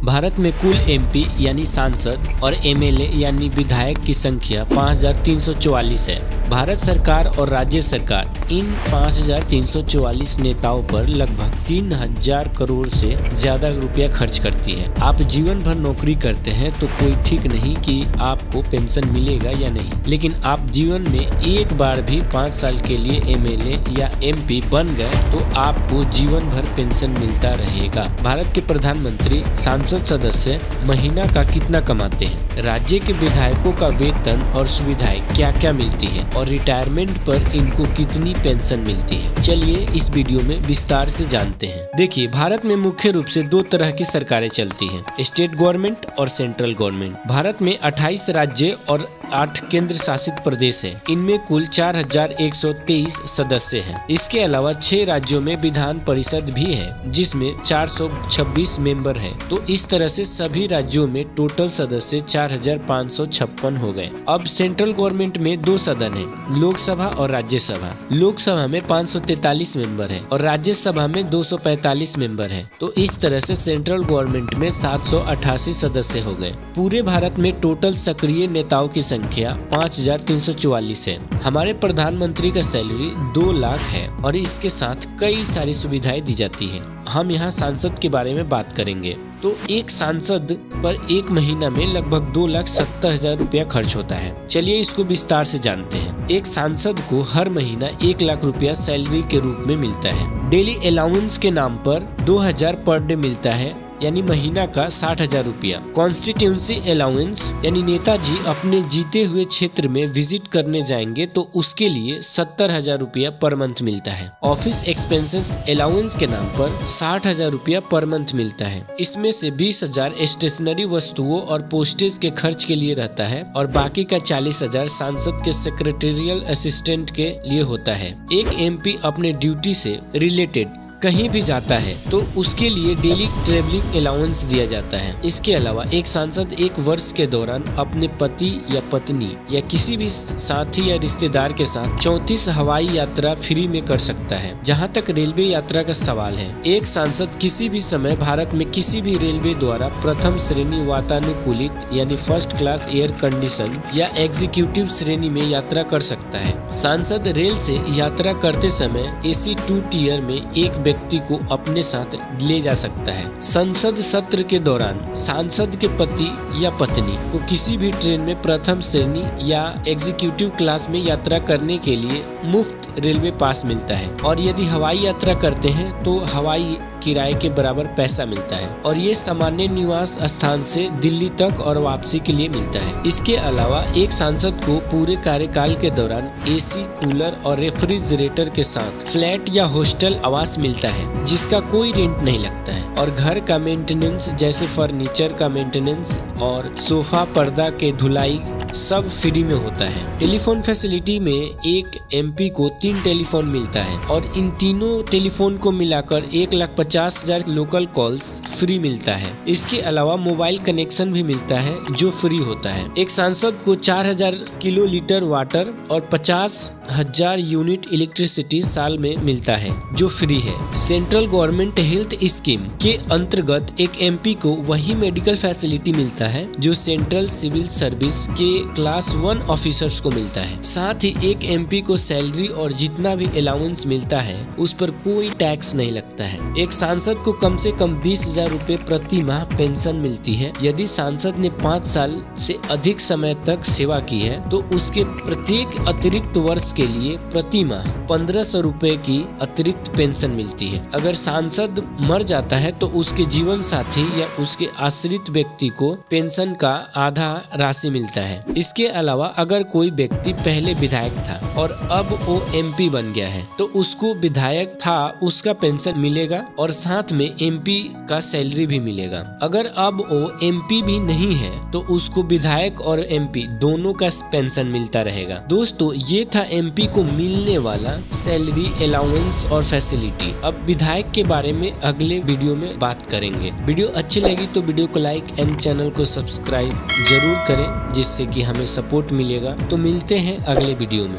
भारत में कुल एमपी यानी सांसद और एमएलए यानी विधायक की संख्या 5344 है। भारत सरकार और राज्य सरकार इन 5344 नेताओं पर लगभग 3000 करोड़ से ज्यादा रुपया खर्च करती है। आप जीवन भर नौकरी करते हैं तो कोई ठीक नहीं कि आपको पेंशन मिलेगा या नहीं, लेकिन आप जीवन में एक बार भी 5 साल के लिए एमएलए या एमपी बन गए तो आपको जीवन भर पेंशन मिलता रहेगा। भारत के प्रधानमंत्री संसद सदस्य महीना का कितना कमाते हैं, राज्य के विधायकों का वेतन और सुविधाएं क्या क्या मिलती है और रिटायरमेंट पर इनको कितनी पेंशन मिलती है, चलिए इस वीडियो में विस्तार से जानते हैं। देखिए, भारत में मुख्य रूप से 2 तरह की सरकारें चलती हैं, स्टेट गवर्नमेंट और सेंट्रल गवर्नमेंट। भारत में 28 राज्य और 8 केंद्र शासित प्रदेश है। इनमें कुल 4123 सदस्य हैं। इसके अलावा 6 राज्यों में विधान परिषद भी है जिसमें 426 मेंबर हैं। तो इस तरह से सभी राज्यों में टोटल सदस्य 4556 हो गए। अब सेंट्रल गवर्नमेंट में 2 सदन है, लोकसभा और राज्यसभा। लोकसभा में 543 मेंबर है और राज्यसभा में 245 मेंबर है। तो इस तरह से सेंट्रल गवर्नमेंट में 788 सदस्य हो गए। पूरे भारत में टोटल सक्रिय नेताओं की संख्या 5344 है। हमारे प्रधानमंत्री का सैलरी 2 लाख है और इसके साथ कई सारी सुविधाएं दी जाती है। हम यहाँ सांसद के बारे में बात करेंगे तो एक सांसद पर एक महीना में लगभग 2,70,000 रुपया खर्च होता है। चलिए इसको विस्तार से जानते हैं। एक सांसद को हर महीना 1 लाख रुपया सैलरी के रूप में मिलता है। डेली अलाउंस के नाम पर 2000 पर डे मिलता है, यानी महीना का 60,000 रुपया। कॉन्स्टिट्यूंसी अलाउंस यानी नेताजी अपने जीते हुए क्षेत्र में विजिट करने जाएंगे तो उसके लिए 70,000 रुपया पर मंथ मिलता है। ऑफिस एक्सपेंसेस अलाउंस के नाम पर 60,000 रुपया पर मंथ मिलता है। इसमें से 20,000 स्टेशनरी वस्तुओं और पोस्टेज के खर्च के लिए रहता है और बाकी का 40,000 सांसद के सेक्रेटेरियल असिस्टेंट के लिए होता है। एक एमपी अपने ड्यूटी से रिलेटेड कहीं भी जाता है तो उसके लिए डेली ट्रेवलिंग अलाउंस दिया जाता है। इसके अलावा एक सांसद 1 वर्ष के दौरान अपने पति या पत्नी या किसी भी साथी या रिश्तेदार के साथ 34 हवाई यात्रा फ्री में कर सकता है। जहां तक रेलवे यात्रा का सवाल है, एक सांसद किसी भी समय भारत में किसी भी रेलवे द्वारा प्रथम श्रेणी वातानुकूलित यानी फर्स्ट क्लास एयर कंडीशन या एग्जीक्यूटिव श्रेणी में यात्रा कर सकता है। सांसद रेल से यात्रा करते समय AC 2 टियर में एक व्यक्ति को अपने साथ ले जा सकता है। संसद सत्र के दौरान सांसद के पति या पत्नी को किसी भी ट्रेन में प्रथम श्रेणी या एग्जीक्यूटिव क्लास में यात्रा करने के लिए मुफ्त रेलवे पास मिलता है और यदि हवाई यात्रा करते हैं तो हवाई किराए के बराबर पैसा मिलता है और ये सामान्य निवास स्थान से दिल्ली तक और वापसी के लिए मिलता है। इसके अलावा एक सांसद को पूरे कार्यकाल के दौरान AC, कूलर और रेफ्रिजरेटर के साथ फ्लैट या हॉस्टल आवास मिलता है जिसका कोई रेंट नहीं लगता है और घर का मेंटेनेंस जैसे फर्नीचर का मेंटेनेंस और सोफा पर्दा के धुलाई सब फ्री में होता है। टेलीफोन फैसिलिटी में एक एमपी को 3 टेलीफोन मिलता है और इन तीनों टेलीफोन को मिलाकर 1,50,000 लोकल कॉल्स फ्री मिलता है। इसके अलावा मोबाइल कनेक्शन भी मिलता है जो फ्री होता है। एक सांसद को 4000 किलोलीटर वाटर और 50,000 यूनिट इलेक्ट्रिसिटी साल में मिलता है जो फ्री है। सेंट्रल गवर्नमेंट हेल्थ स्कीम के अंतर्गत एक एमपी को वही मेडिकल फैसिलिटी मिलता है जो सेंट्रल सिविल सर्विस के क्लास 1 ऑफिसर्स को मिलता है। साथ ही एक एमपी को सैलरी और जितना भी अलाउंस मिलता है उस पर कोई टैक्स नहीं लगता है। एक सांसद को कम से कम 20,000 रुपए प्रति माह पेंशन मिलती है। यदि सांसद ने 5 साल से अधिक समय तक सेवा की है तो उसके प्रत्येक अतिरिक्त वर्ष के लिए प्रति माह 1,500 रुपए की अतिरिक्त पेंशन मिलती है। अगर सांसद मर जाता है तो उसके जीवन साथी या उसके आश्रित व्यक्ति को पेंशन का आधा राशि मिलता है। इसके अलावा अगर कोई व्यक्ति पहले विधायक था और अब वो एमपी बन गया है तो उसको विधायक था उसका पेंशन मिलेगा और साथ में एमपी का सैलरी भी मिलेगा। अगर अब वो एमपी भी नहीं है तो उसको विधायक और एमपी दोनों का पेंशन मिलता रहेगा। दोस्तों, ये था एमपी को मिलने वाला सैलरी, अलाउंस और फैसिलिटी। अब विधायक के बारे में अगले वीडियो में बात करेंगे। वीडियो अच्छी लगी तो वीडियो को लाइक एंड चैनल को सब्सक्राइब जरूर करें जिससे कि हमें सपोर्ट मिलेगा। तो मिलते हैं अगले वीडियो में।